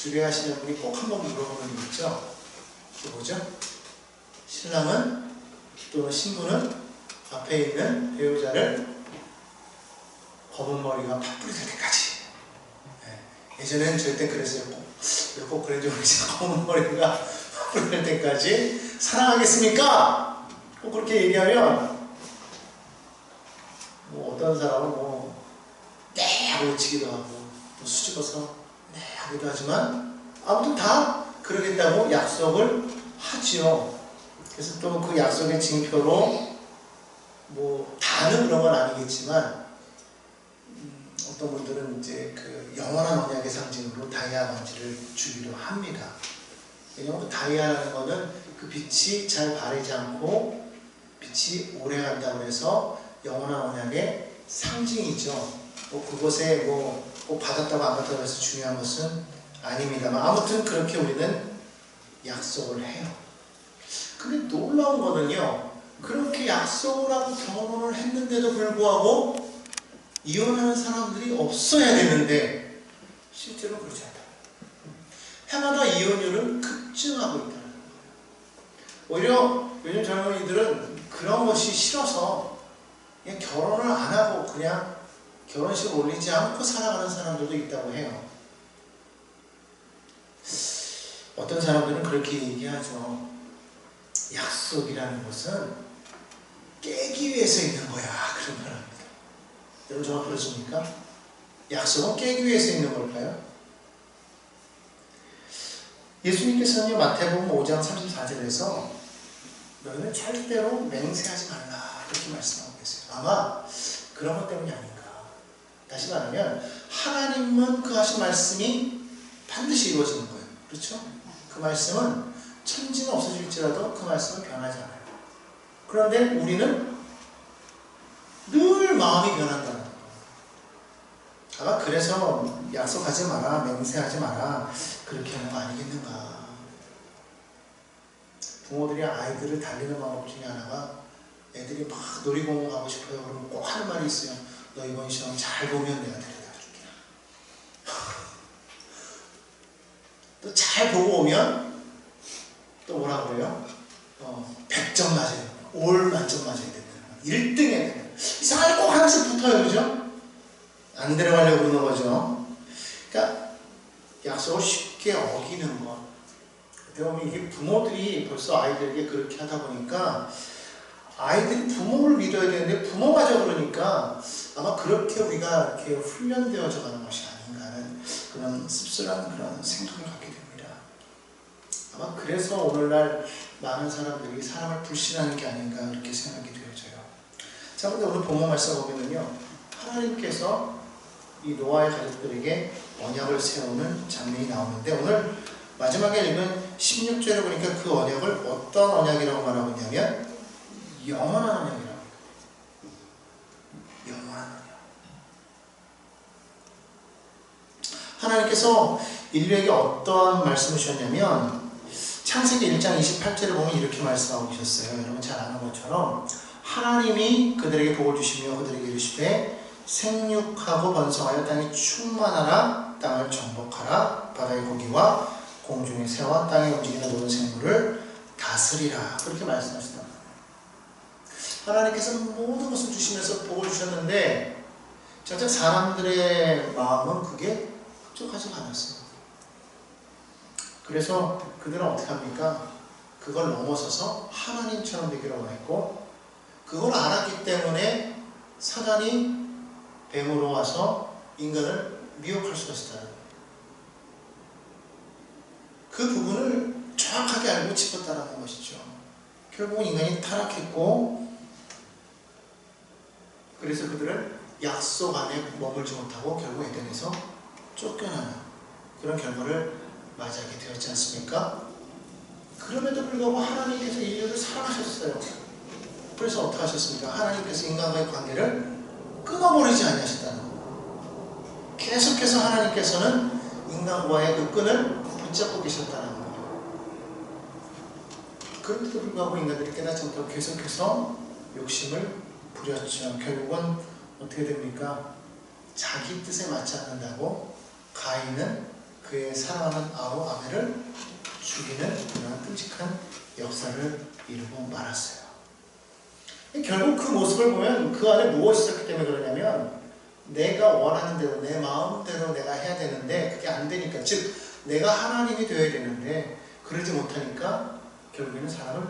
주례하시는 분이 꼭 한번 물어보는 게 있죠. 그게 뭐죠? 신랑은 또는 신부는 앞에 있는 배우자를 검은 머리가 팥불이 될 때까지. 예전에는 절대 그랬어요. 꼭 그런지 모르겠지만 검은 머리가 팥불이 될 때까지 사랑하겠습니까? 꼭 그렇게 얘기하면 뭐 어떤 사람은 네 하고 외치기도 하고 또 수줍어서 네 하기도 하지만 아무튼 다 그러겠다고 약속을 하지요. 그래서 또 그 약속의 징표로 다는 그런 건 아니겠지만 어떤 분들은 이제 그 영원한 언약의 상징으로 다이아 반지를 주기도 합니다. 왜냐하면 그 다이아라는 거는 그 빛이 잘 바래지 않고 빛이 오래 간다고 해서 영원한 언약의 상징이죠. 그것에 꼭 받았다고 안 받았다고 해서 중요한 것은 아닙니다만 아무튼 그렇게 우리는 약속을 해요. 근데 놀라운 거는요, 그렇게 약속을 하고 결혼을 했는데도 불구하고 이혼하는 사람들이 없어야 되는데 실제로 그렇지 않다. 해마다 이혼율은 급증하고 있다는 거예요. 오히려 요즘 젊은이들은 그런 것이 싫어서 그냥 결혼을 안 하고 그냥 결혼식을 올리지 않고 살아가는 사람들도 있다고 해요. 어떤 사람들은 그렇게 얘기하죠. 약속이라는 것은 깨기 위해서 있는 거야. 그런 말 합니다. 여러분 정말 그렇습니까? 약속은 깨기 위해서 있는 걸까요? 예수님께서는 마태복음 5장 34절에서 너희는 절대로 맹세하지 말라 그렇게 말씀하고 계세요. 아마 그런 것 때문이 아닌가. 다시 말하면 하나님은 그 하신 말씀이 반드시 이루어지는 거예요. 그렇죠? 그 말씀은 천지는 없어질지라도 그 말씀은 변하지 않아요. 그런데 우리는 늘 마음이 변한다는 거예요. 아마 그래서 약속하지 마라, 맹세하지 마라 그렇게 하는 거 아니겠는가. 부모들이 아이들을 달리는 방법 중에 하나가 애들이 막 놀이공원 가고 싶어요. 그러면 꼭 하는 말이 있어요. 너 이번 시험 잘 보면 내가 데려다 줄게. 또 잘 보고 오면 또 뭐라 그래요? 100점 맞아야 된다. 올 만점 맞아야 된다. 1등 해야 된다. 이상하게 꼭 하나씩 붙어요. 그죠? 안 데려가려고 그러는 거죠. 그러니까 약속을 쉽게 어기는 것. 그러면 이게 부모들이 벌써 아이들에게 그렇게 하다 보니까 아이들이 부모를 믿어야 되는데 부모마저 그러니까 아마 그렇게 우리가 이렇게 훈련되어져 가는 것이 아닌가 하는 그런 씁쓸한 그런 생각을 갖게 됩니다. 아마 그래서 오늘날 많은 사람들이 사람을 불신하는 게 아닌가 그렇게 생각이 되어져요. 자, 근데 오늘 본문 말씀 보면은요, 하나님께서 이 노아의 가족들에게 언약을 세우는 장면이 나오는데 오늘 마지막에 읽은 16절에 보니까 그 언약을 어떤 언약이라고 말하고 있냐면 영원한 언약이라고 합니다. 영원한 언약. 하나님께서 인류에게 어떠한 말씀을 주셨냐면 창세기 1장 28절에 보면 이렇게 말씀하고 계셨어요. 여러분 잘 아는 것처럼 하나님이 그들에게 복을 주시며 그들에게 이르시되 생육하고 번성하여 땅에 충만하라. 땅을 정복하라. 바다의 고기와 공중의 새와 땅에 움직이는 모든 생물을 다스리라. 그렇게 말씀하시다. 하나님께서는 모든 것을 주시면서 복을 주셨는데 정작 사람들의 마음은 그게 흡족하지 않았어요. 그래서 그들은 어떻게 합니까? 그걸 넘어서서 하나님처럼 되기를 원했고 그걸 알았기 때문에 사단이 뱀으로 와서 인간을 미혹할 수가 있었다는 거예요. 그 부분을 정확하게 알고 짚었다는 것이죠. 결국은 인간이 타락했고 그래서 그들은 약속 안에 머물지 못하고 결국 에덴에서 쫓겨나는 그런 결과를 맞이하게 되었지 않습니까? 그럼에도 불구하고 하나님께서 인류를 사랑하셨어요. 그래서 어떻게 하셨습니까? 하나님께서 인간과의 관계를 끊어버리지 아니하셨다는 거예요. 계속해서 하나님께서는 인간과의 그 끈을 붙잡고 계셨다는 거예요. 그런데도 불구하고 인간들이 깨닫지 못하고 계속해서 욕심을 부렸죠. 결국은 어떻게 됩니까? 자기 뜻에 맞지 않는다고 가인은 그의 사랑하는 아우 아벨을 죽이는 그런 끔찍한 역사를 이루고 말았어요. 결국 그 모습을 보면 그 안에 무엇이 있었기 때문에 그러냐면 내가 원하는 대로 내 마음대로 내가 해야 되는데 그게 안 되니까, 즉 내가 하나님이 되어야 되는데 그러지 못하니까 결국에는 사람을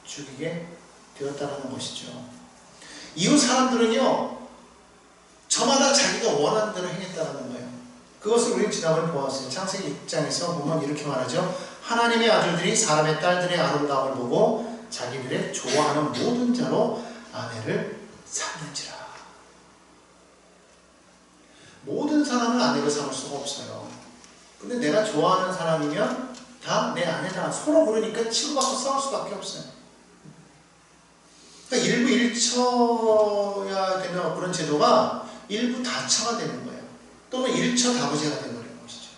죽이게 되었다는 것이죠. 이후 사람들은요 저마다 자기가 원하는 대로 행했다는 거예요. 그것을 우리는 지난번에 보았어요. 창세기 6장에서 보면 이렇게 말하죠. 하나님의 아들들이 사람의 딸들의 아름다움을 보고 자기들의 좋아하는 모든 자로 아내를 삼는지라. 모든 사람을 아내로 삼을 수가 없어요. 근데 내가 좋아하는 사람이면 다 내 아내다. 서로 그러니까 치고받고 싸울 수밖에 없어요. 그러니까 일부 일처야 되는 그런 제도가 일부 다처가 되는 거예요. 또는 일처 다부제가 되어버리는 것이죠.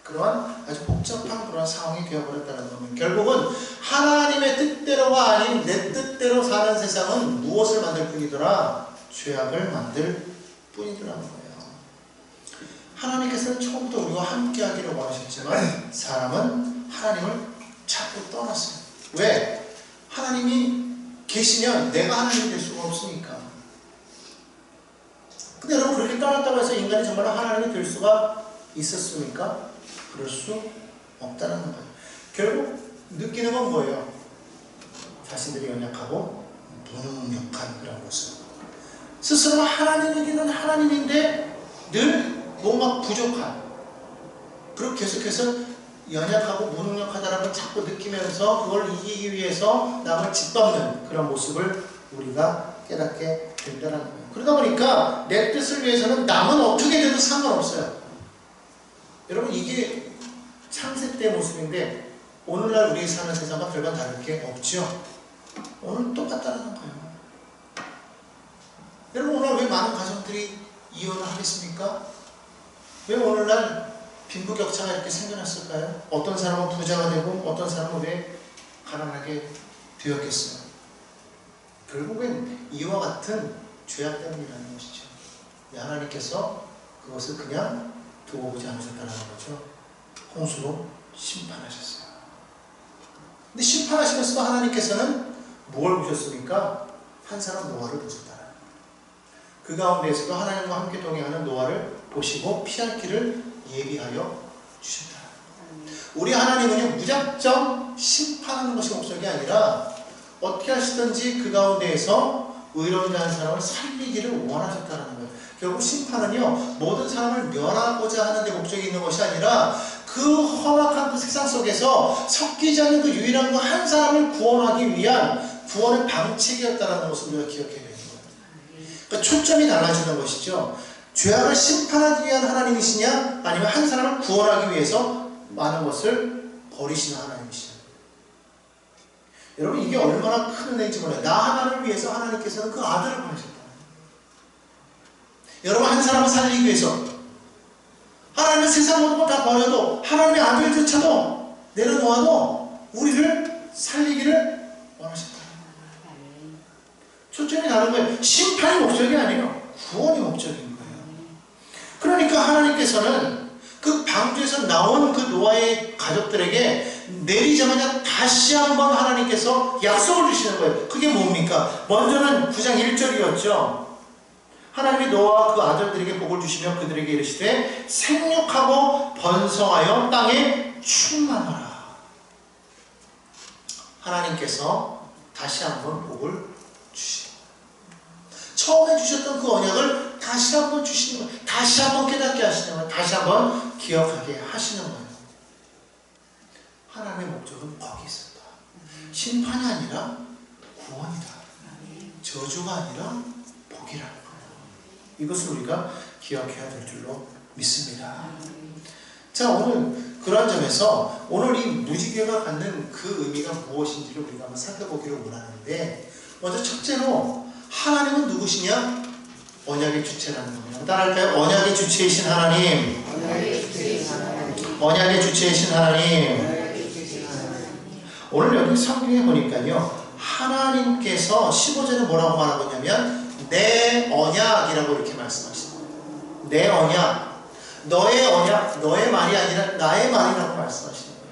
그러한 아주 복잡한 그런 상황이 되어버렸다는 겁니다. 결국은 하나님의 뜻대로가 아닌 내 뜻대로 사는 세상은 무엇을 만들 뿐이더라? 죄악을 만들 뿐이더라는 거예요. 하나님께서는 처음부터 우리와 함께 하기를 원하셨지만 사람은 하나님을 자꾸 떠났어요. 왜? 하나님이 계시면 내가 하나님이 될 수가 없으니까. 근데 여러분 그렇게 떠났다고 해서 인간이 정말로 하나님이 될 수가 있었습니까? 그럴 수 없다는 거예요. 결국 느끼는 건 뭐예요? 자신들이 연약하고 무능력한 그런 모습. 스스로 하나님이기는 하나님인데 늘 뭔가 부족한, 그리고 계속해서 연약하고 무능력하다는 걸 자꾸 느끼면서 그걸 이기기 위해서 남을 짓밟는 그런 모습을 우리가 깨닫게 된다는 거예요. 그러다 보니까 내 뜻을 위해서는 남은 어떻게 돼도 상관없어요. 여러분 이게 창세 때 모습인데 오늘날 우리 사는 세상과 별반 다를 게 없죠. 오늘 똑같다는 거예요. 여러분 오늘 왜 많은 가정들이 이혼을 하겠습니까? 왜 오늘날 빈부격차가 이렇게 생겨났을까요? 어떤 사람은 부자가 되고 어떤 사람은 왜 가난하게 되었겠어요? 결국엔 이와 같은 죄악 때문이라는 것이죠. 하나님께서 그것을 그냥 두고 보지 않으셨다는 거죠. 홍수로 심판하셨어요. 근데 심판하시면서도 하나님께서는 뭘 보셨습니까? 한 사람 노아를 보셨다는 거예요. 그 가운데에서도 하나님과 함께 동행하는 노아를 보시고 피할 길을 예비하여 주셨다. 우리 하나님은요 무작정 심판하는 것이 목적이 아니라 어떻게 하시든지 그 가운데에서 의로운 자 한 사람을 살리기를 원하셨다는 거예요. 결국 심판은요 모든 사람을 멸하고자 하는 데 목적이 있는 것이 아니라 그 험악한 그 세상 속에서 섞이지 않는 그 유일한 그 한 사람을 구원하기 위한 구원의 방책이었다는 것을 우리가 기억해야 되는 거예요. 그러니까 초점이 달라지는 것이죠. 죄악을 심판하기 위한 하나님이시냐 아니면 한 사람을 구원하기 위해서 많은 것을 버리시는 하나님이시냐. 여러분 이게 얼마나 큰 은혜인지 몰라요. 나 하나를 위해서 하나님께서는 그 아들을 보내셨다. 여러분 한 사람을 살리기 위해서 하나님은 세상 모든 걸 다 버려도 하나님의 아들조차도 내려놓아도 우리를 살리기를 원하셨다. 초점이 다른 거예요. 심판이 목적이 아니에요. 구원이 목적인 거예요. 그러니까 하나님께서는 그 방주에서 나온 그 노아의 가족들에게 내리자마자 다시 한번 하나님께서 약속을 주시는 거예요. 그게 뭡니까? 먼저는 9장 1절이었죠. 하나님이 노아와 그 아들들에게 복을 주시며 그들에게 이르시되 생육하고 번성하여 땅에 충만하라. 하나님께서 다시 한번 복을 주시고 처음에 주셨던 그 언약을 다시 한번 주시는 거예요. 다시 한번 깨닫게 하시는 거예요. 다시 한번 기억하게 하시는 거예요. 하나님의 목적은 거기 있었다. 심판이 아니라 구원이다. 저주가 아니라 복이라는 거예요. 이것을 우리가 기억해야 될 줄로 믿습니다. 자, 오늘 그런 점에서 오늘 이 무지개가 갖는 그 의미가 무엇인지를 우리가 한번 살펴보기를 원하는데, 먼저 첫째로 하나님은 누구시냐? 언약의 주체라는 겁니다. 따라할까요? 언약의 주체이신 하나님. 언약의 주체이신 하나님. 오늘 여기 성경에 보니까요, 하나님께서 15절에 뭐라고 말하고 있냐면 내 언약이라고 이렇게 말씀하십니다. 내 언약. 너의 언약, 너의 말이 아니라 나의 말이라고 말씀하시는 거예요.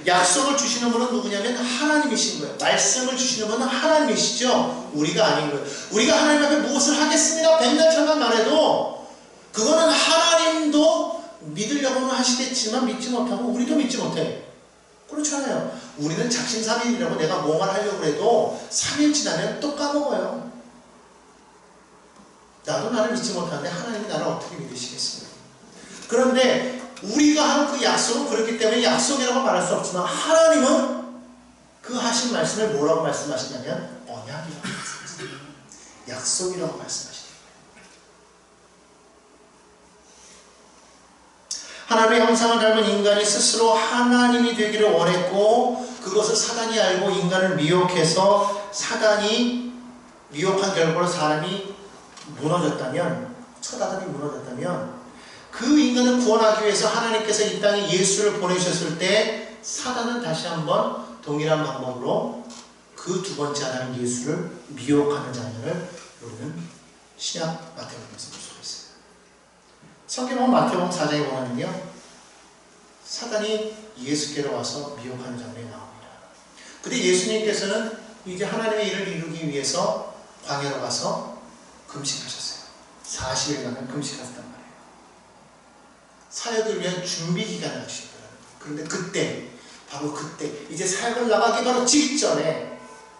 약속을 주시는 분은 누구냐면 하나님이신 거예요. 말씀을 주시는 분은 하나님이시죠. 우리가 아닌 거예요. 우리가 하나님 앞에 무엇을 하겠습니다. 백날 천만 말해도 그거는 하나님도 믿으려고는 하시겠지만 믿지 못하고 우리도 믿지 못해요. 그렇잖아요. 우리는 작심삼일이라고 내가 뭔가를 하려고 해도 3일 지나면 또 까먹어요. 나도 나를 믿지 못하는데 하나님이 나를 어떻게 믿으시겠습니까? 그런데 우리가 한 그 약속은 그렇기 때문에 약속이라고 말할 수 없지만 하나님은 그 하신 말씀을 뭐라고 말씀하시냐면 언약이라고 말씀하시죠. 약속이라고 말씀하시죠. 하나님의 형상을 닮은 인간이 스스로 하나님이 되기를 원했고 그것을 사단이 알고 인간을 미혹해서 사단이 미혹한 결과로 사람이 무너졌다면 첫 아담이 무너졌다면 그 인간을 구원하기 위해서 하나님께서 이 땅에 예수를 보내셨을 때 사단은 다시 한번 동일한 방법으로 그 두 번째 하나님 예수를 미혹하는 장면을 우리는 신약 마태복음에서 볼 수가 있어요. 성경은 마태복음 4장에 보면요 사단이 예수께로 와서 미혹하는 장면이 나옵니다. 근데 예수님께서는 이제 하나님의 일을 이루기 위해서 광야로 가서 금식하셨어요. 40일간을 금식하셨단 말이에요. 사역을 위한 준비 기간을 하시더라고요. 그런데 그때 바로 그때 이제 사역을 나가기 바로 직전에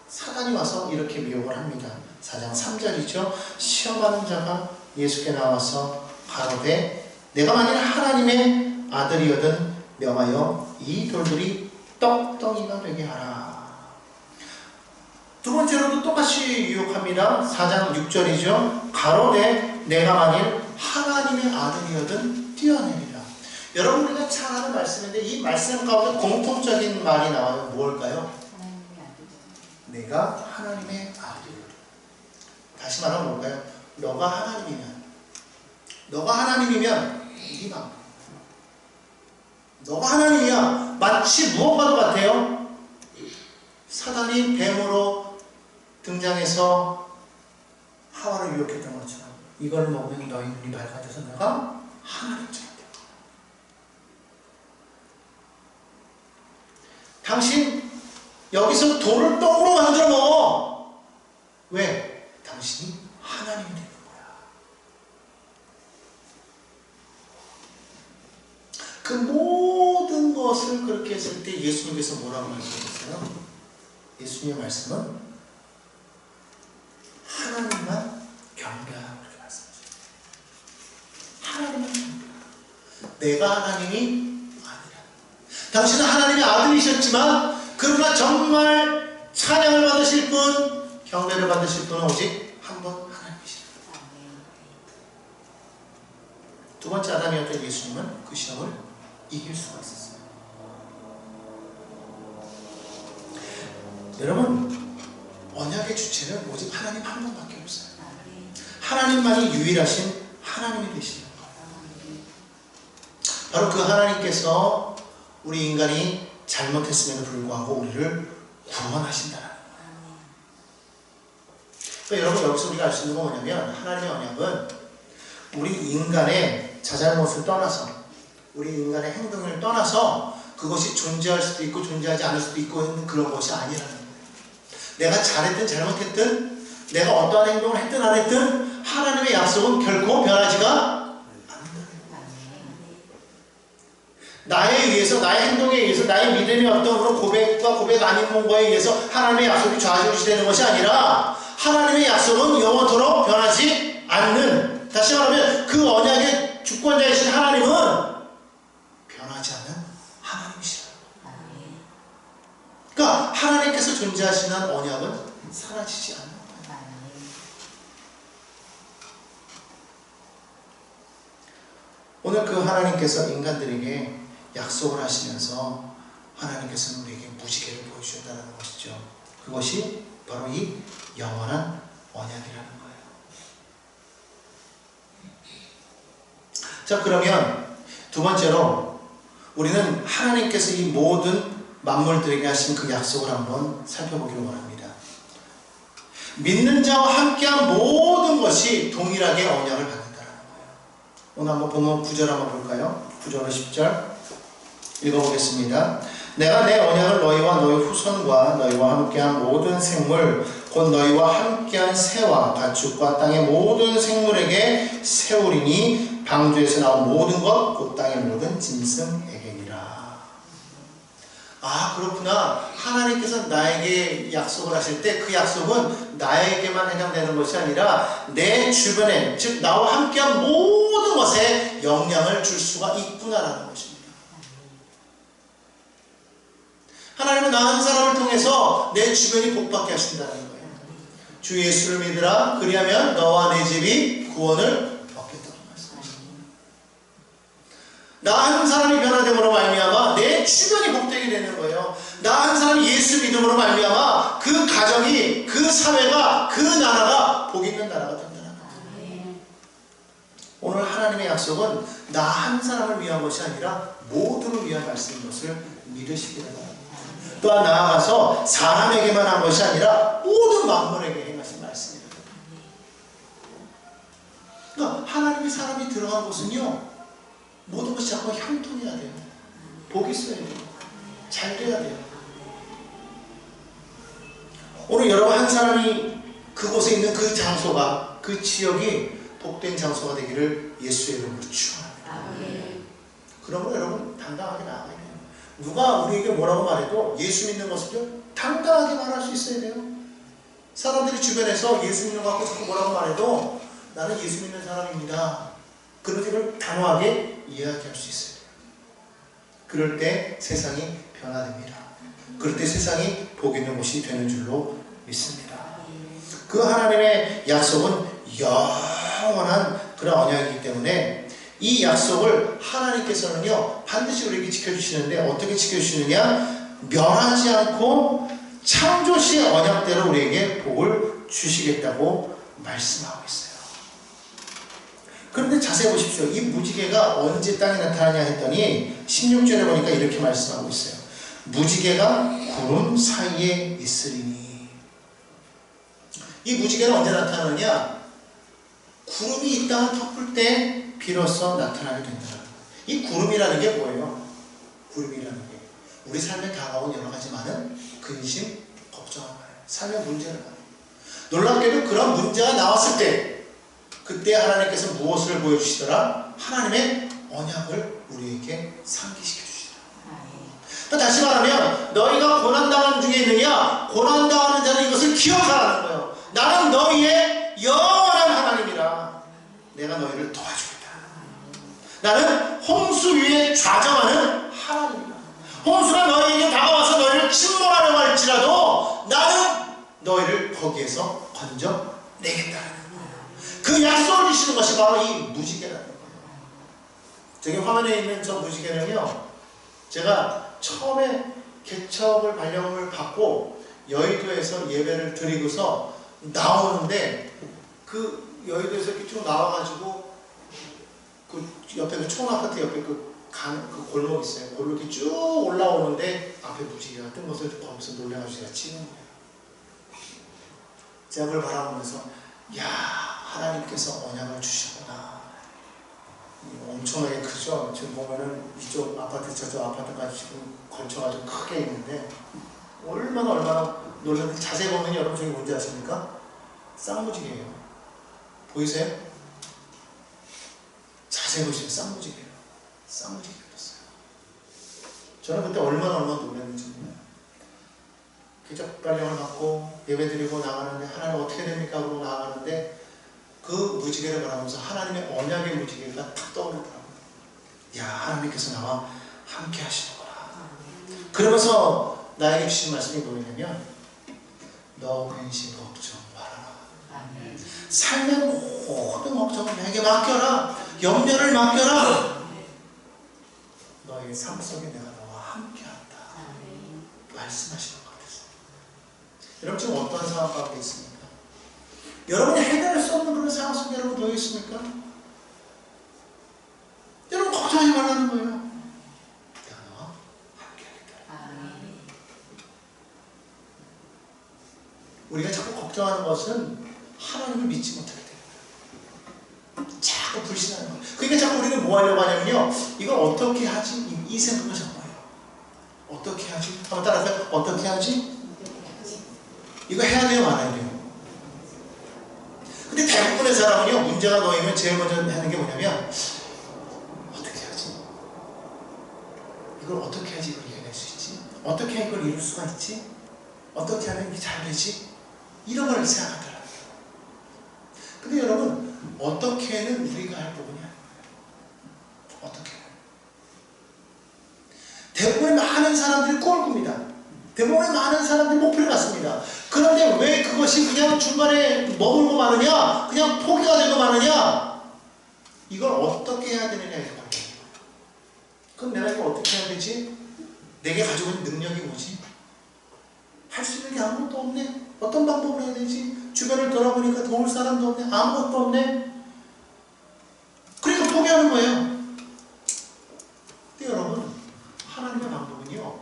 사단이 와서 이렇게 미혹을 합니다. 4장 3절이죠. 시험하는 자가 예수께 나와서 가로되 내가 만일 하나님의 아들이거든 명하여 이 돌들이 떡덩이가 되게 하라. 두 번째로도 똑같이 유혹합니다. 4장 6절이죠. 가로되 내가 만일 하나님의 아들이거든 뛰어내리라. 여러분 우리가 잘 아는 말씀인데 이 말씀 가운데 공통적인 말이 나와요. 뭘까요? 내가 하나님의 아들이거든. 다시 말하면 뭘까요? 너가 하나님이면 이 방법. 너가 하나님이야. 마치 무엇과도 같아요. 사단이 뱀으로 등장해서 하와를 유혹했던 것처럼 이걸 먹으면 너희 눈이 밝아져서 내가 하나님처럼 돼. 당신 여기서 돌을 떡으로 만들어 먹어. 왜? 당신이 하나님이 되는 거야. 그 모든 것을 그렇게 했을 때 예수님께서 뭐라고 말씀하셨어요? 예수님의 말씀은 하나님만 경배하라고 그렇게 말씀하셨어요. 하나님만 경배하라. 내가 하나님이 아니라. 당신은 하나님의 아들이셨지만 그러나 정말 찬양을 받으실 분, 경배를 받으실 분은 오직 한 분 하나님이시다. 두 번째 아담이었던 예수님은 그 시험을 이길 수가 있었어요. 여러분, 언약의 주체는 오직 하나님 한 분밖에 없어요. 하나님만이 유일하신 하나님이 되시는 거예요. 바로 그 하나님께서 우리 인간이 잘못했음에도 불구하고 우리를 구원하신다는 거예요. 그러니까 여러분 여기서 우리가 알 수 있는 건 뭐냐면 하나님의 언약은 우리 인간의 자잘못을 떠나서 우리 인간의 행동을 떠나서 그것이 존재할 수도 있고 존재하지 않을 수도 있고 하는 그런 것이 아니라는 거예요. 내가 잘했든 잘못했든 내가 어떠한 행동을 했든 안 했든 하나님의 약속은 결코 변하지가 않는다는 거예요. 나에 의해서 나의 행동에 의해서 나의 믿음의 어떤 그런 고백과 고백 아닌 뭔가에 의해서 하나님의 약속이 좌지우지되는 것이 아니라 하나님의 약속은 영원토록 변하지 않는, 다시 말하면 그 언약의 주권자이신 하나님은 변하지 않는 하나님이시라는 거예요. 그러니까 하나님께서 존재하시는 언약은 사라지지 않는 거예요. 오늘 그 하나님께서 인간들에게 약속을 하시면서 하나님께서는 우리에게 무지개를 보여주셨다는 것이죠. 그것이 바로 이 영원한 언약이라는 거예요. 자, 그러면 두 번째로 우리는 하나님께서 이 모든 만물들에게 하신 그 약속을 한번 살펴보기를 원합니다. 믿는 자와 함께한 모든 것이 동일하게 언약을 받는다는 거예요. 오늘 한번 본문 9절 한번 볼까요? 9절과 10절 읽어보겠습니다. 내가 내 언약을 너희와 너희 후손과 너희와 함께한 모든 생물 곧 너희와 함께한 새와 가축과 땅의 모든 생물에게 세우리니 방주에서 나온 모든 것 곧 땅의 모든 짐승에게니라. 아, 그렇구나. 하나님께서 나에게 약속을 하실 때 그 약속은 나에게만 해당되는 것이 아니라 내 주변에, 즉 나와 함께한 모든 것에 영향을 줄 수가 있구나라는 것입니다. 하나님은 나 한 사람을 통해서 내 주변이 복받게 하신다는 거예요. 주 예수를 믿으라. 그리하면 너와 내 집이 구원을 얻겠다고 말씀하십니다. 나 한 사람이 변화됨으로 말미암아 내 주변이 복되게 되는 거예요. 나 한 사람이 예수 믿음으로 말미암아 그 가정이, 그 사회가, 그 나라가 복 있는 나라가 된다는 거예요. 오늘 하나님의 약속은 나 한 사람을 위한 것이 아니라 모두를 위한 말씀인 것을 믿으시기 바랍니다. 또한 나아가서 사람에게만 한 것이 아니라 모든 만물에게 행하신 말씀입니다. 그러니까 하나님이 사람이 들어간 곳은요, 모든 것이 자꾸 형통해야 돼요. 복이 있어야 돼요. 잘 돼야 돼요. 오늘 여러분 한 사람이 그곳에 있는 그 장소가, 그 지역이 복된 장소가 되기를 예수의 이름으로 축원합니다. 그러므로 여러분 당당하게 나아가야 돼요. 누가 우리에게 뭐라고 말해도 예수 믿는 것을 당당하게 말할 수 있어야 돼요. 사람들이 주변에서 예수 믿는 것 갖고 자꾸 뭐라고 말해도 나는 예수 믿는 사람입니다. 그런 단호하게 이야기할 수 있어야 돼요. 그럴 때 세상이 변화됩니다. 그럴 때 세상이 복 있는 곳이 되는 줄로 믿습니다. 그 하나님의 약속은 영원한 그런 언약이기 때문에 이 약속을 하나님께서는요 반드시 우리에게 지켜주시는데 어떻게 지켜주시느냐, 멸하지 않고 창조시의 언약대로 우리에게 복을 주시겠다고 말씀하고 있어요. 그런데 자세히 보십시오. 이 무지개가 언제 땅에 나타나냐 했더니 16절에 보니까 이렇게 말씀하고 있어요. 무지개가 구름 사이에 있으리니. 이 무지개는 언제 나타나느냐, 구름이 이 땅을 덮을 때 비로소 나타나게 된다. 이 구름이라는 게 뭐예요? 구름이라는 게 우리 삶에 다가온 여러 가지 많은 근심, 걱정을 말해요. 삶의 문제를 말해요. 놀랍게도 그런 문제가 나왔을 때 그때 하나님께서 무엇을 보여주시더라? 하나님의 언약을 우리에게 상기시켜 주시더라. 다시 말하면 너희가 고난당하는 중에 있느냐? 고난당하는 자는 이것을 기억하라는 거예요. 나는 너희의 영원한 하나님이라. 내가 너희를 도와주겠다. 나는 홍수 위에 좌정하는 하나님이다. 홍수가 너희에게 다가와서 너희를 침몰하려고 할지라도 나는 너희를 거기에서 건져내겠다. 그 약속을 주시는 것이 바로 이 무지개라는 거예요. 저기 화면에 있는 저 무지개는요, 제가 처음에 개척을 발령을 받고 여의도에서 예배를 드리고서 나오는데 그 여의도에서 이렇게 쭉 나와가지고 그 옆에 그 초원아파트 옆에 그 골목 있어요. 골목이 쭉 올라오는데 앞에 무지개가 뜬 것을 거기서 놀래가지고 제가 치는 거예요. 제가 그걸 바라보면서 야, 하나님께서 언약을 주시구나. 엄청나게 크죠. 지금 보면은 이쪽 아파트 저쪽 아파트까지 지금 걸쳐가지고 크게 있는데 얼마나 놀랐는지 자세히 보면 여러분 저기 뭔지 아십니까? 쌍무지개예요. 보이세요? 자세히 보시면 쌍무지개예요. 쌍무지개였어요. 저는 그때 얼마나 놀랐는지 몰라요. 기적 발령을 받고 예배드리고 나가는데 하나님 어떻게 됩니까? 하고 나가는데 그 무지개를 바라보면서 하나님의 언약의 무지개가 탁 떠오르더라고요. 야, 하나님께서 나와 함께 하시는구나. 그러면서 나에게 주신 말씀이 뭐냐면 너 근심 걱정 말아라. 삶의 모든 걱정을 내게 맡겨라. 염려를 맡겨라. 너의 삶 속에 내가 너와 함께한다. 말씀하시는 것 같았어요. 여러분 지금 어떠한 상황 가운데 있습니까? 여러분이 해결할 수 없는 그런 상황 속에 여러분 놓여 있습니까? 여러분 걱정하지 말라는 거예요. 내가 너와 함께하겠다. 우리가 자꾸 걱정하는 것은 하나님을 믿지 못하게 됩니다. 자꾸 불신하는 거예요. 그 그러니까 자꾸 우리는 뭐 하려고 하냐면요. 이걸 어떻게 하지? 이 생각을 자꾸 해요. 어떻게 하지? 한번 따라서 어떻게 하지? 이거 해야 돼요, 말아야 돼요? 근데 대부분의 사람은요, 문제가 놓이면 제일 먼저 하는 게 뭐냐면, 어떻게 하지? 이걸 어떻게 하지? 이걸 이겨낼 수 있지? 어떻게 하면 이걸 이룰 수가 있지? 어떻게 하면 이게 잘 되지? 이런 걸 생각하더라고요. 근데 여러분, 어떻게는 우리가 할 부분이 아니에요. 어떻게? 대부분의 많은 사람들이 꿈을 꿉니다. 대부분의 많은 사람들이 목표를 갖습니다. 그런데 왜 그것이 그냥 중간에 머물고 마느냐? 그냥 포기가 되고 마느냐? 이걸 어떻게 해야 되느냐에 관계해요. 그럼 내가 이걸 어떻게 해야 되지? 내게 가지고 있는 능력이 뭐지? 할 수 있는 게 아무것도 없네. 어떤 방법을 해야 되지? 주변을 돌아보니까 도울 사람도 없네. 아무것도 없네. 그러니까 포기하는 거예요. 근데 여러분, 하나님의 방법은요,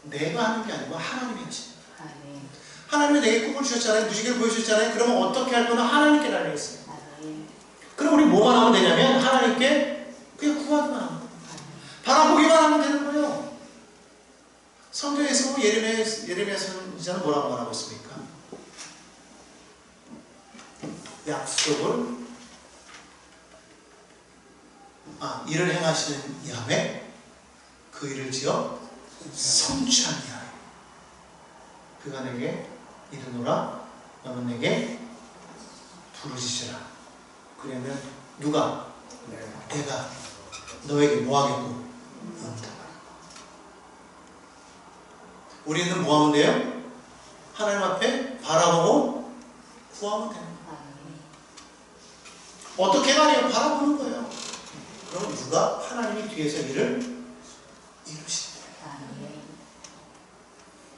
내가 하는 게 아니고 하나님이 하십니다. 하나님이 내게 꿈을 주셨잖아요. 무지개를 보여주셨잖아요. 그러면 어떻게 할 거는 하나님께 달려있어요. 그럼 우리 뭐만 하면 되냐면 하나님께 그냥 구하기만 하면 돼요. 바라보기만 하면 되는 거예요. 성경에서 예레미야 선지자는 뭐라고 말하고 있습니까? 약속을 일을 행하시는 야훼 그 일을 지어 성취하는 야훼 그가 내게 이르노라 너는 내게 부르짖으라. 그러면 누가? 내가 너에게 뭐하겠고? 응답하라. 우리는 뭐하면 돼요? 하나님 앞에 바라보고 구하면 되는 거예요. 어떻게 하냐면 바라보는 거예요. 그럼 누가? 하나님이 뒤에서 일을 이루신다.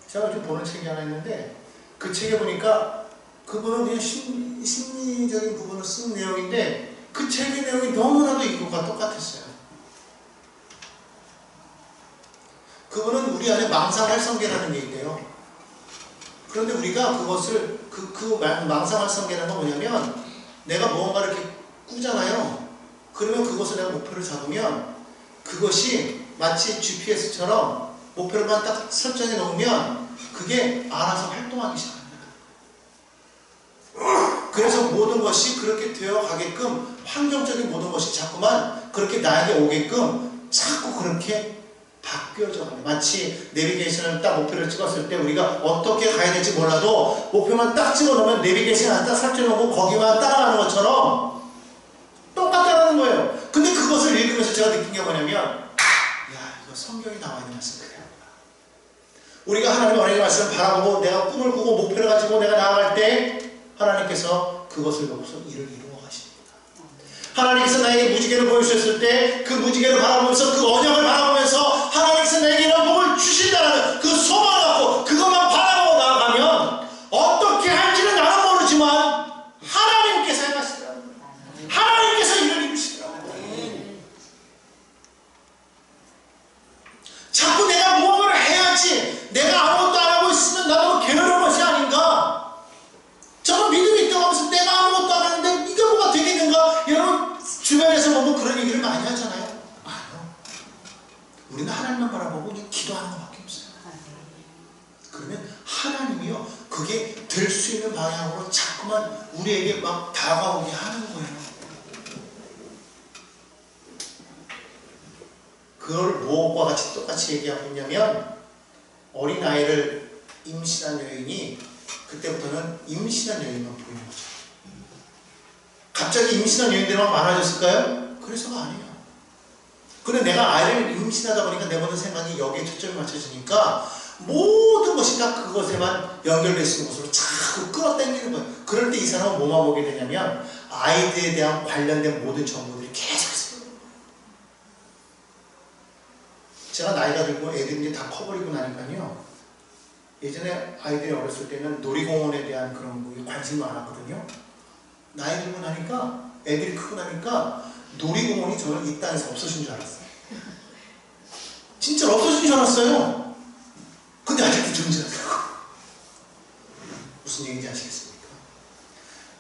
제가 요즘 보는 책이 하나 있는데 그 책에 보니까 그분은 그냥 심리적인 부분을 쓴 내용인데 그 책의 내용이 너무나도 이거가 똑같았어요. 그분은 우리 안에 망상활성계라는 게 있대요. 그런데 우리가 그것을 망상활성계라는 건 뭐냐면 내가 무언가를 이렇게 꾸잖아요. 그러면 그것을 내가 목표를 잡으면 그것이 마치 GPS처럼 목표를만 딱 설정해 놓으면 그게 알아서 활동하기 시작합니다. 그래서 모든 것이 그렇게 되어 가게끔 환경적인 모든 것이 자꾸만 그렇게 나에게 오게끔 자꾸 그렇게 바뀌어져 가요. 마치 내비게이션을 딱 목표를 찍었을 때 우리가 어떻게 가야 될지 몰라도 목표만 딱 찍어 놓으면 내비게이션을 딱 설정해 놓고 거기만 따라가는 것처럼 똑같다는 거예요. 근데 그것을 읽으면서 제가 느낀 게 뭐냐면 야, 이거 성경에 나와 있는 말씀이에요. 우리가 하나님의 언약의 말씀을 바라보고 내가 꿈을 꾸고 목표를 가지고 내가 나아갈 때 하나님께서 그것을 놓고서 일을 이루어 가십니다. 하나님께서 나에게 무지개를 보여주셨을 때 그 무지개를 바라보면서 그 언약을 바라보면서 하나님께서 나에게 이런 복을 주신다는 그 소망을 갖고 그것만 바라보고 나아가면 어떻게 할지는 나는 모르지만 하나님께서 해가시더라고요. 하나님께서 일을 이루시더라고요. 자꾸 내가 무엇을 해야지 내가 아무것도 안 하고 있으면 나도 게으른 것이 아닌가. 저는 믿음이 있다고 하면서 내가 아무것도 안 하는데 이게 뭐가 되겠는가. 여러분 주변에서 보면 그런 얘기를 많이 하잖아요. 아니요. 우리는 하나님만 바라보고 그냥 기도하는 것밖에 없어요. 그러면 하나님이요 그게 될 수 있는 방향으로 자꾸만 우리에게 막 다가오게 하는 거예요. 그걸 무엇과 같이 똑같이 얘기하고 있냐면 어린아이를 임신한 여인이 그때부터는 임신한 여인만 보이는 거죠. 갑자기 임신한 여인들만 많아졌을까요? 그래서가 아니에요. 그런데 내가 아이를 임신하다 보니까 내 모든 생각이 여기에 초점이 맞춰지니까 모든 것이 다 그것에만 연결될 수 있는 것으로 자꾸 끌어당기는 거예요. 그럴 때 이 사람은 뭐만 보게 되냐면 아이들에 대한 관련된 모든 정보들이 계속 있어요. 제가 나이가 들고 애들이 다 커버리고 나니까요. 예전에 아이들이 어렸을 때는 놀이공원에 대한 그런 거에 관심이 많았거든요. 나이 들고 나니까 애들이 크고 나니까 놀이공원이 저는 이 땅에서 없어진 줄 알았어요. 진짜 없어진 줄 알았어요. 근데 아직도 존재하더라고. 무슨 얘기인지 아시겠습니까?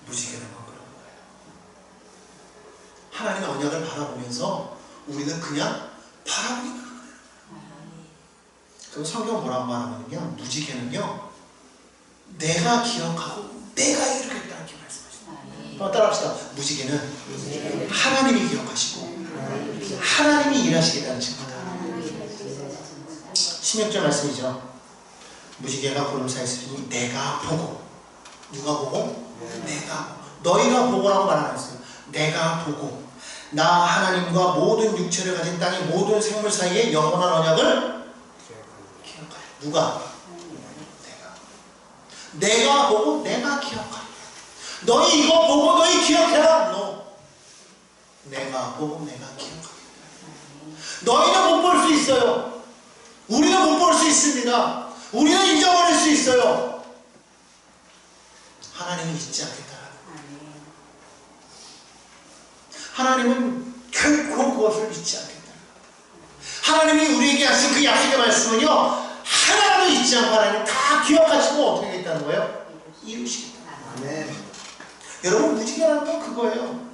무지개라는 건 그런 거예요. 하나님의 언약을 바라보면서 우리는 그냥 바라보니까 거예요. 그럼 성경 뭐라고 말하거든요. 무지개는요, 내가 기억하고 내가 이루겠다 이렇게 말씀하십니다. 한번 따라합시다. 무지개는 하나님이 기억하시고 하나님이 일하시겠다는 증거다. 16절 말씀이죠. 무지개가 구름 사이에 있으니 내가 보고. 누가 보고? 내가 보고. 너희가 보고라고 말 안 했어요. 내가 보고 나 하나님과 모든 육체를 가진 땅의 모든 생물 사이에 영원한 언약을 기억하라. 누가? 내가 보고 내가 기억하라. 너희 이거 보고 너희 기억해라. 너. 내가 보고 내가 기억하겠다. 너희는 못 볼 수 있어요. 우리는 못 볼 수 있습니다. 우리는 잊어버릴 수 있어요. 하나님은 잊지 않겠다. 하나님은 결코 그것을 잊지 않겠다. 하나님이 우리에게 하신 그 약속의 말씀은요, 하나도 잊지 않고 하나님 다 기억하시고 어떻게 하겠다는 거예요? 이루시겠다. 네. 여러분, 무지개라는 건 그거예요.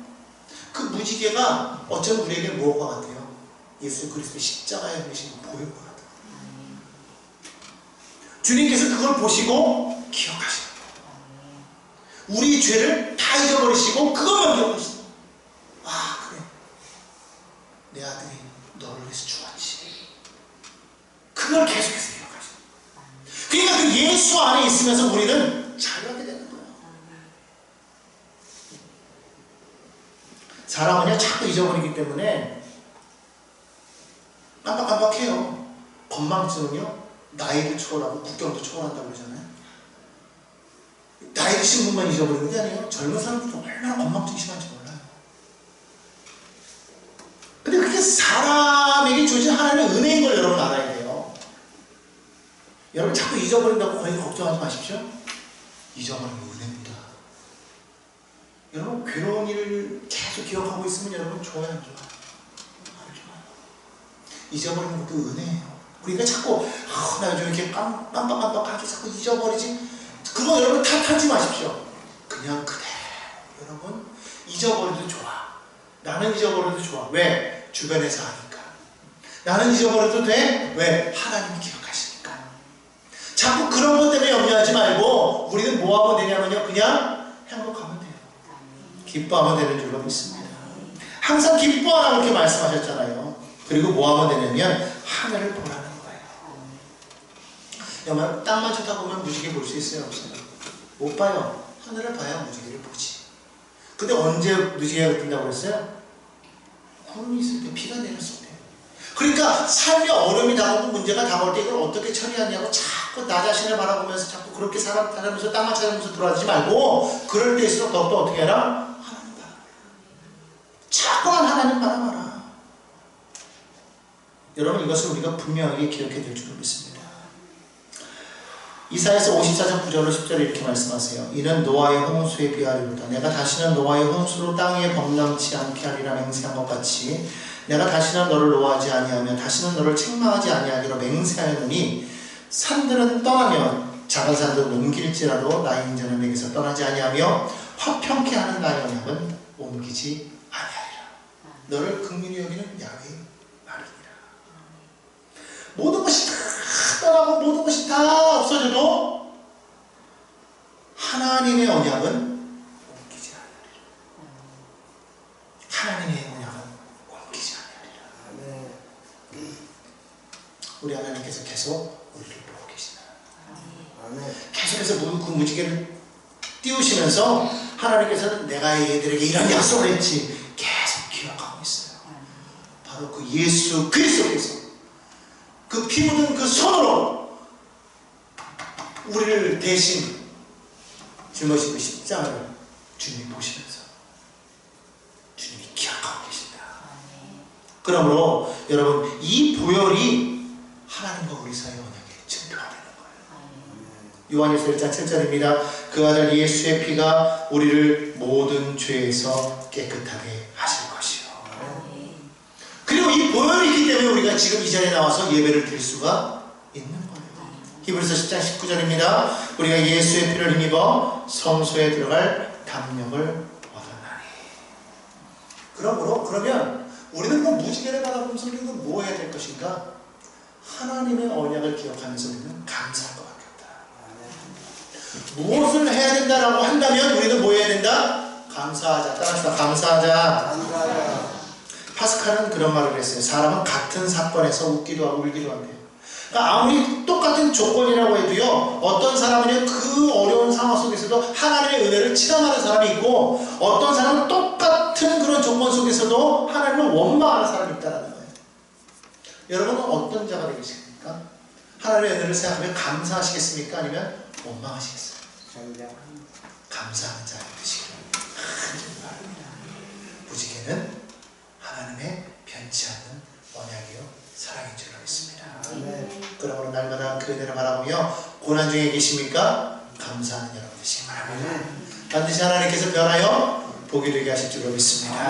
그 무지개가 어쩌면 우리에게 무엇과 같아요? 예수 그리스도의 십자가에 계신 그 보혈과 같아요. 주님께서 그걸 보시고 기억하시는 거예요. 우리 죄를 다 잊어버리시고 그것만 기억하시는 거예요. 아, 그래. 내 아들이 너를 위해서 죽었지. 그걸 계속해서 기억하시는 거예요. 그러니까 그 예수 안에 있으면서 우리는 자유하게 되는 거예요. 사람은요, 자꾸 잊어버리기 때문에 깜빡깜빡해요. 건망증은요, 나이도 초월하고 국경도 초월한다고 그러잖아요. 나이 드신 분만 잊어버리는 게 아니에요. 젊은 사람들도 얼마나 건망증이 심한지 몰라요. 근데 그게 사람에게 주어진 하나님의 은혜인 걸 여러분 알아야 돼요. 여러분 자꾸 잊어버린다고 거의 걱정하지 마십시오. 잊어버리는 은혜입니다. 여러분 괴로운 일을 계속 기억하고 있으면 여러분 좋아요, 안 좋아요? 안 좋아요. 잊어버리는 것도 은혜예요. 그러니까 자꾸 나 요즘 이렇게 깜빡깜빡하게 자꾸 잊어버리지. 그거 여러분 탓하지 마십시오. 그냥 그대로 여러분 잊어버려도 좋아. 나는 잊어버려도 좋아. 왜? 주변에서 하니까. 나는 잊어버려도 돼? 왜? 하나님이 기억하시니까. 자꾸 그런 것 때문에 염려하지 말고 우리는 뭐 하면 되냐면요, 그냥 행복하면 돼요. 기뻐하면 되는 줄로 믿습니다. 항상 기뻐하라고 이렇게 말씀하셨잖아요. 그리고 뭐 하면 되냐면 하늘을 보라는 거예요. 여러분 땅만 쳐다보면 무지개 볼 수 있어요, 없어요? 못 봐요. 하늘을 봐야 무지개를 보지. 근데 언제 무지개가 뜬다고 그랬어요? 구름이 있을 때, 비가 내렸을 때. 그러니까 삶의 어려움이 다가오고 문제가 다가올 때 이걸 어떻게 처리하냐고 자꾸 나 자신을 바라보면서 자꾸 그렇게 살아가면서 땅만 찾아보면서 돌아다니지 말고 그럴 때일수록 더욱더 어떻게 해라? 하나님 바라봐라. 자꾸만 하나님 바라봐라. 여러분 이것을 우리가 분명하게 기억해야 될 줄로 믿습니다. 이사야서 54장 9절로 10절에 이렇게 말씀하세요. 이는 노아의 홍수에 비하리로다. 내가 다시는 노아의 홍수로 땅 위에 범람치 않게 하리라 맹세한 것 같이 내가 다시는 너를 노하지 아니하며 다시는 너를 책망하지 아니하기로 맹세하였노니 산들은 떠나면 작은 산들은 옮길지라도 나의 인자는 내게서 떠나지 아니하며 화평케 하는 나의 언약은 옮기지 아니하리라. 너를 긍휼히 여기는 야훼의 말이니라. 모든 것이 다 떠나고 모든 것이 다 없어져도 하나님의 언약은 옮기지 아니하리라. 하나님의 언약은 옮기지 아니하리라. 우리 하나님께서 계속 우리를 보고 계시다. 계속해서 그 무지개를 띄우시면서 하나님께서는 내가 얘들에게 이런 약속을 했지 계속 기억하고 있어요. 바로 그 예수 그리스도께서 그 피 묻은 그 손으로 우리를 대신 짊어진 그 십자가를 주님이 보시면서 주님이 기억하고 계신다. 그러므로 여러분 이 보혈이 하나님과 우리 사이의 언약의 증표가 되는 거예요. 요한일서 1장 7절입니다. 그 아들 예수의 피가 우리를 모든 죄에서 깨끗하게 하실 것이요. 그리고 이 보혈이 있기 때문에 우리가 지금 이 자리에 나와서 예배를 드릴 수가 있는 거예요. 히브리서 10장 19절입니다. 우리가 예수의 피를 힘입어 성소에 들어갈 담력을 얻었나니. 그러면 우리는 그 무지개를 바라보면서 우리는 뭐 해야 될 것인가? 하나님의 언약을 기억하면서 우리는 감사할 것 같다. 무엇을 해야 된다라고 한다면 우리는 뭐 해야 된다? 감사하자. 따라합시다. 감사하자. 파스칼은 그런 말을 했어요. 사람은 같은 사건에서 웃기도 하고 울기도 한대요. 그러니까 아무리 똑같은 조건이라고 해도요, 어떤 사람은 그 어려운 상황 속에서도 하나님의 은혜를 체험하는 사람이 있고, 어떤 사람은 똑같은 그런 조건 속에서도 하나님을 원망하는 사람이 있다는 거예요. 여러분은 어떤 자가 되겠습니까? 하나님의 은혜를 생각하면 감사하시겠습니까? 아니면 원망하시겠어요? 감사하는 자가 되시기를 바랍니다. 무지개는 하나님의 변치 않는 언약이요 사랑인 줄 믿습니다. 그러므로 날마다 그 은혜를 바라보며 고난 중에 계십니까? 감사하는 여러분 되시기 바랍니다. 반드시 하나님께서 변하여 복이 되게 하실 줄 믿습니다.